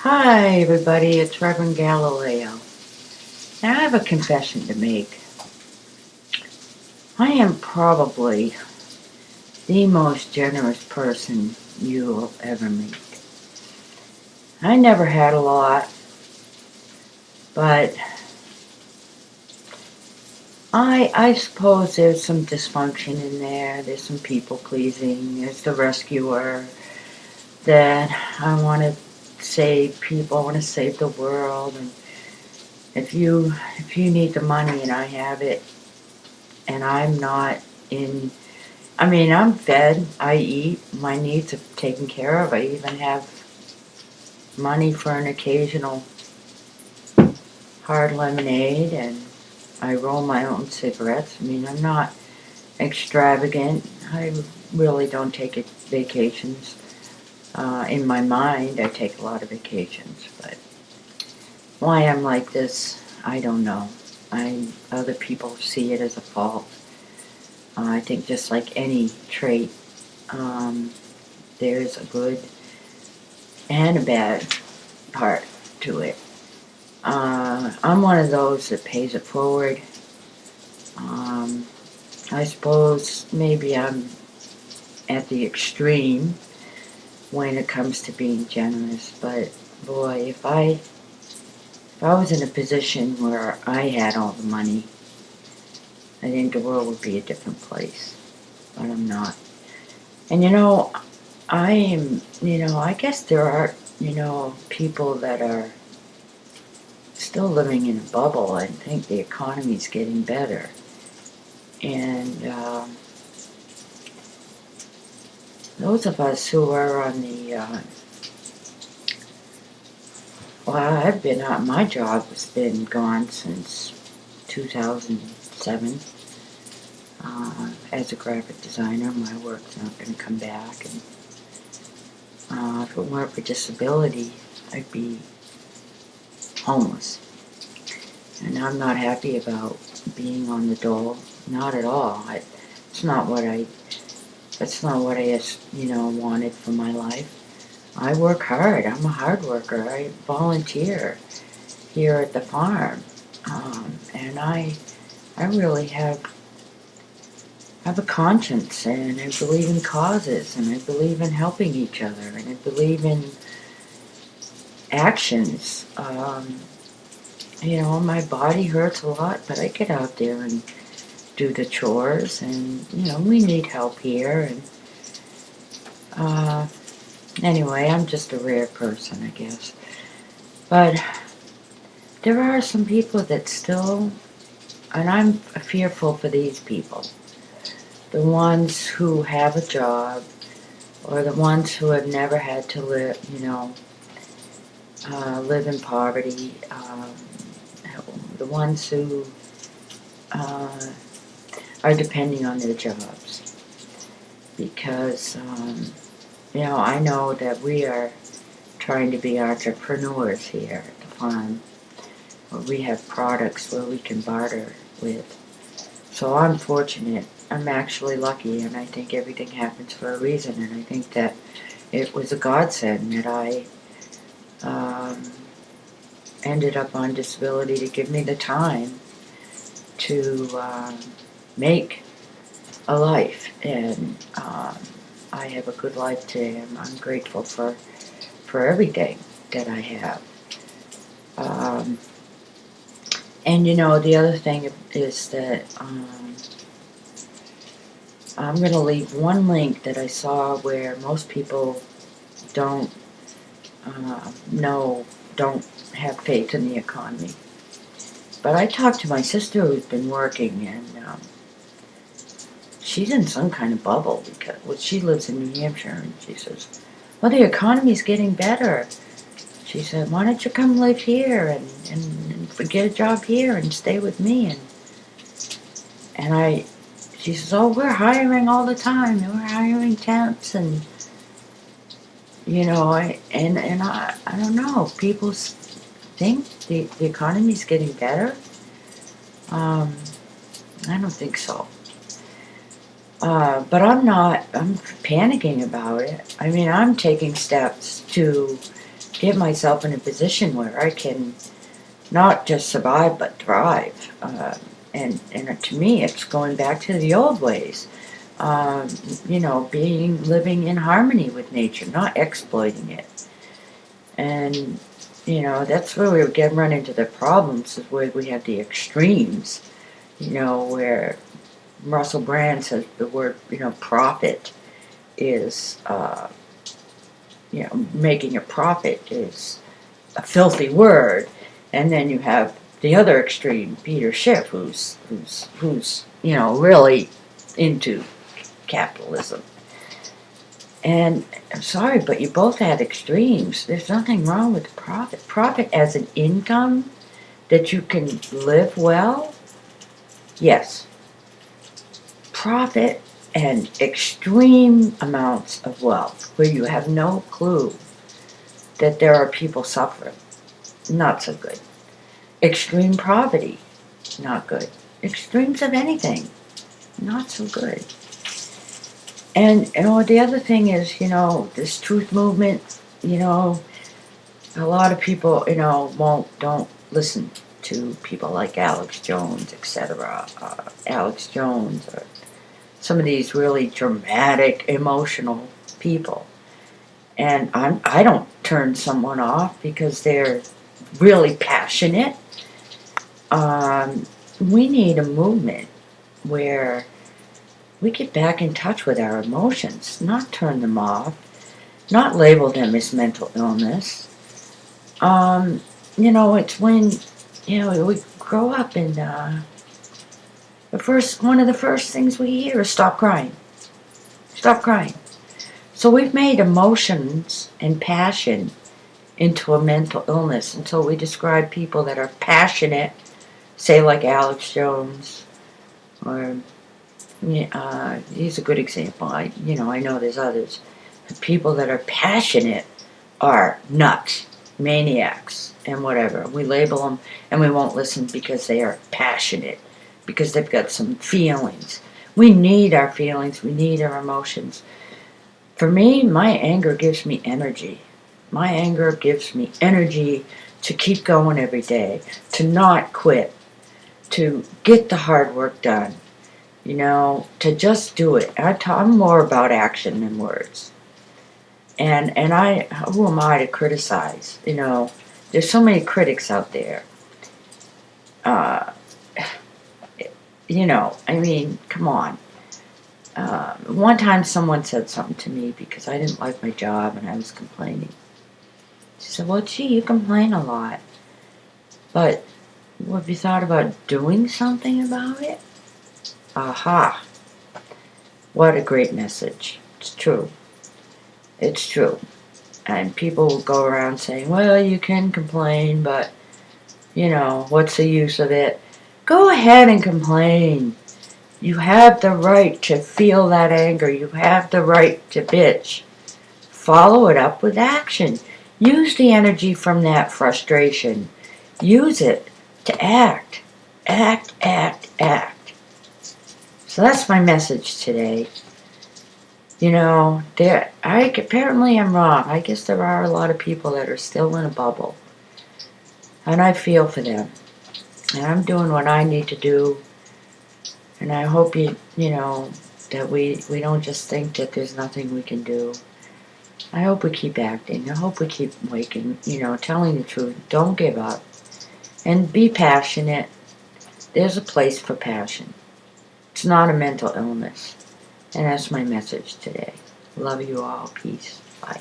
Hi, everybody. It's Reverend Galileo. Now, I have a confession to make. I am probably the most generous person you will ever meet. I never had a lot, but I suppose there's some dysfunction in there. There's some people pleasing. There's the rescuer that I want to save people. I want to save the world. And if you need the money and I have it, and I'm not in I'm fed, I eat, my needs are taken care of. I even have money for an occasional hard lemonade, and I roll my own cigarettes. I'm not extravagant. I really don't take vacations. In my mind, I take a lot of vacations, but why I'm like this, I don't know. Other people see it as a fault. I think just like any trait, um, there's a good and a bad part to it. I'm one of those that pays it forward. Um, I suppose maybe I'm at the extreme when it comes to being generous, but boy, if I was in a position where I had all the money, I think the world would be a different place. But I'm not. And I guess there are, people that are still living in a bubble and think the economy's getting better. And those of us who are on well, I've been out, my job has been gone since 2007 as a graphic designer. My work's not going to come back. And if it weren't for disability, I'd be homeless. And I'm not happy about being on the dole. Not at all. It's not what I That's not what I, wanted for my life. I work hard. I'm a hard worker. I volunteer here at the farm, and I really have a conscience, and I believe in causes, and I believe in helping each other, and I believe in actions. My body hurts a lot, but I get out there and do the chores, and we need help here, and uh, anyway, I'm just a rare person, I guess. But there are some people that still, and I'm fearful for these people, the ones who have a job, or the ones who have never had to live in poverty, the ones who uh, are depending on their jobs. Because, I know that we are trying to be entrepreneurs here at the farm, where we have products where we can barter with. So I'm fortunate. I'm actually lucky, and I think everything happens for a reason, and I think that it was a godsend that I um, ended up on disability to give me the time to make a life, and I have a good life today, and I'm grateful for everything that I have. Um, and the other thing is that I'm going to leave one link that I saw where most people don't know, don't have faith in the economy. But I talked to my sister who's been working, and she's in some kind of bubble because she lives in New Hampshire, and she says, "Well, the economy's getting better." She said, "Why don't you come live here and get a job here and stay with me?" And she says, "Oh, we're hiring all the time. We're hiring temps, and I don't know. People think the economy's getting better. Um, I don't think so. But I'm not. I'm panicking about it. I'm taking steps to get myself in a position where I can not just survive but thrive. And to me, it's going back to the old ways. Living in harmony with nature, not exploiting it. And that's where we run into the problems, is where we have the extremes. Where Russell Brand says the word, profit is, making a profit is a filthy word, and then you have the other extreme, Peter Schiff, who's really into capitalism. And I'm sorry, but you both had extremes. There's nothing wrong with profit. Profit as an income that you can live well, yes. Profit and extreme amounts of wealth where you have no clue that there are people suffering, not so good. Extreme poverty, not good. Extremes of anything, not so good. And the other thing is, this truth movement, a lot of people, don't listen to people like Alex Jones, etc. Alex Jones, or some of these really dramatic, emotional people. And I don't turn someone off because they're really passionate. We need a movement where we get back in touch with our emotions, not turn them off, not label them as mental illness. It's when, we grow up and one of the first things we hear is stop crying. Stop crying. So we've made emotions and passion into a mental illness until we describe people that are passionate, say like Alex Jones, or he's a good example. I know there's others. The people that are passionate are nuts, maniacs, and whatever. We label them and we won't listen because they are passionate, because they've got some feelings. We need our feelings. We need our emotions. For me, my anger gives me energy. My anger gives me energy to keep going every day, to not quit, to get the hard work done, to just do it. I'm more about action than words. And who am I to criticize? There's so many critics out there. Come on. One time someone said something to me because I didn't like my job and I was complaining. She said, well, gee, you complain a lot. But have you thought about doing something about it? Aha. What a great message. It's true. It's true. And people will go around saying, well, you can complain, but, what's the use of it? Go ahead and complain. You have the right to feel that anger. You have the right to bitch. Follow it up with action. Use the energy from that frustration. Use it to act. Act, act, act. So that's my message today. Apparently I'm wrong. I guess there are a lot of people that are still in a bubble. And I feel for them. And I'm doing what I need to do. And I hope that we don't just think that there's nothing we can do. I hope we keep acting. I hope we keep waking, telling the truth. Don't give up. And be passionate. There's a place for passion. It's not a mental illness. And that's my message today. Love you all. Peace. Bye.